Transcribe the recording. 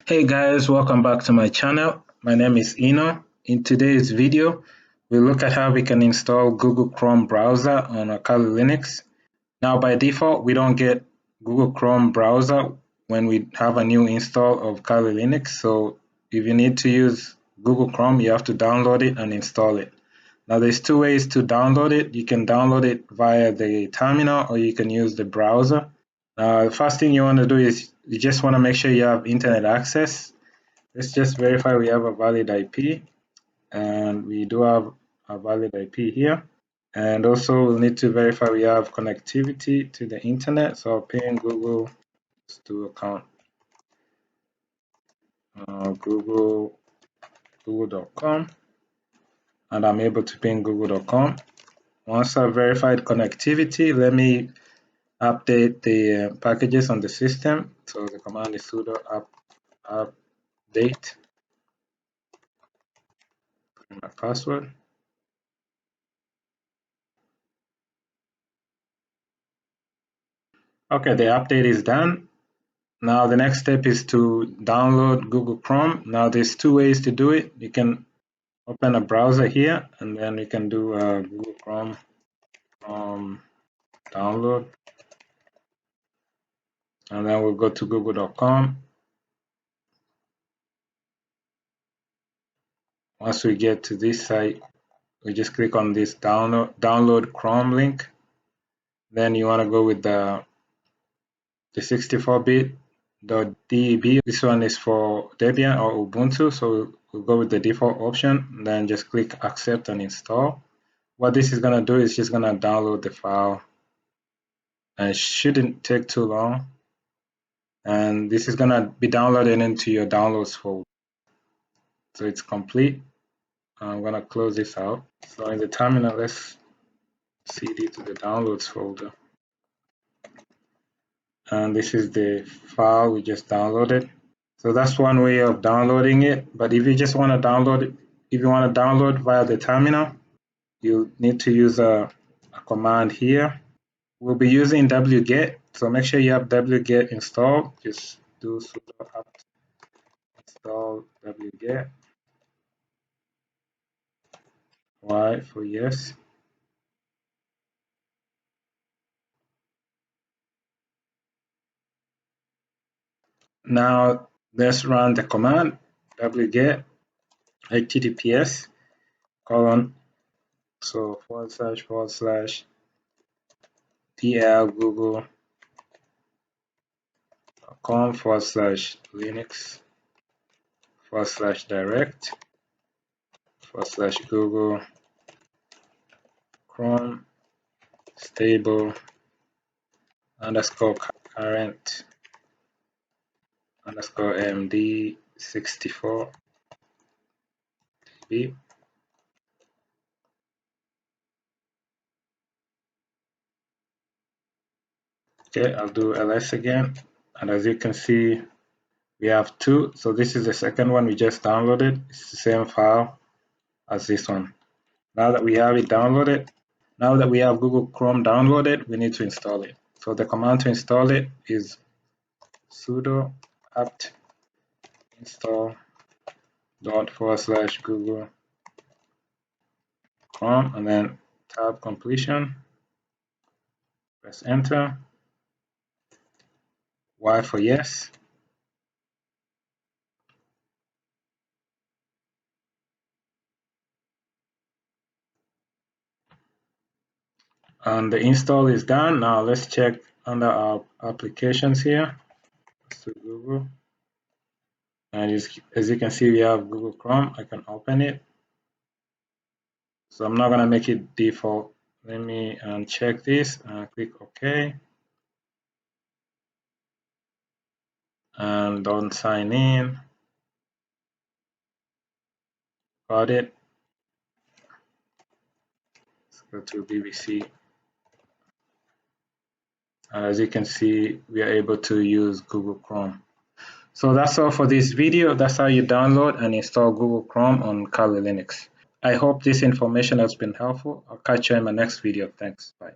Hey guys, welcome back to my channel. My name is Eno. In today's video, we'll look at how we can install Google Chrome browser on a Kali Linux. Now by default, we don't get Google Chrome browser when we have a new install of Kali Linux. So if you need to use Google Chrome, you have to download it and install it. Now there's two ways to download it. You can download it via the terminal or you can use the browser. The first thing you want to do is you just want to make sure you have internet access. Let's just verify we have a valid IP, and we do have a valid IP here. And also we'll need to verify we have connectivity to the internet. So I'll ping Google to account google.com, and I'm able to ping google.com. Once I've verified connectivity, let me update the packages on the system. So the command is sudo update, put in my password. Okay, the update is done. Now the next step is to download Google Chrome. Now there's two ways to do it. You can open a browser here, and then you can do Google Chrome download, and then we'll go to google.com. Once we get to this site, we just click on this download Chrome link. Then you want to go with the 64-bit.deb. This one is for Debian or Ubuntu, so we'll go with the default option, then just click accept and install. What this is going to do is just going to download the file, and it shouldn't take too long. And this is going to be downloaded into your downloads folder. So it's complete. I'm going to close this out. So in the terminal, let's cd to the downloads folder. And this is the file we just downloaded. So that's one way of downloading it. But if you just want to download it, if you want to download via the terminal, you need to use a command here. We'll be using wget, so make sure you have wget installed. Just do sudo apt install wget. Y for yes. Now let's run the command wget https colon so // dl google.com /linux /direct /google chrome stable _current _md64 db. Okay, I'll do ls again, and as you can see, we have two. So this is the second one we just downloaded. It's the same file as this one. Now that we have it downloaded, now that we have Google Chrome downloaded, we need to install it. So the command to install it is sudo apt install /google Chrome, and then tab completion, press enter, Y for yes. And the install is done. Now let's check under our applications here. To Google, and as you can see, we have Google Chrome. I can open it. So I'm not going to make it default. Let me uncheck this and click OK. And don't sign in. Got it. Let's go to BBC. And as you can see, we are able to use Google Chrome. So that's all for this video. That's how you download and install Google Chrome on Kali Linux. I hope this information has been helpful. I'll catch you in my next video. Thanks. Bye.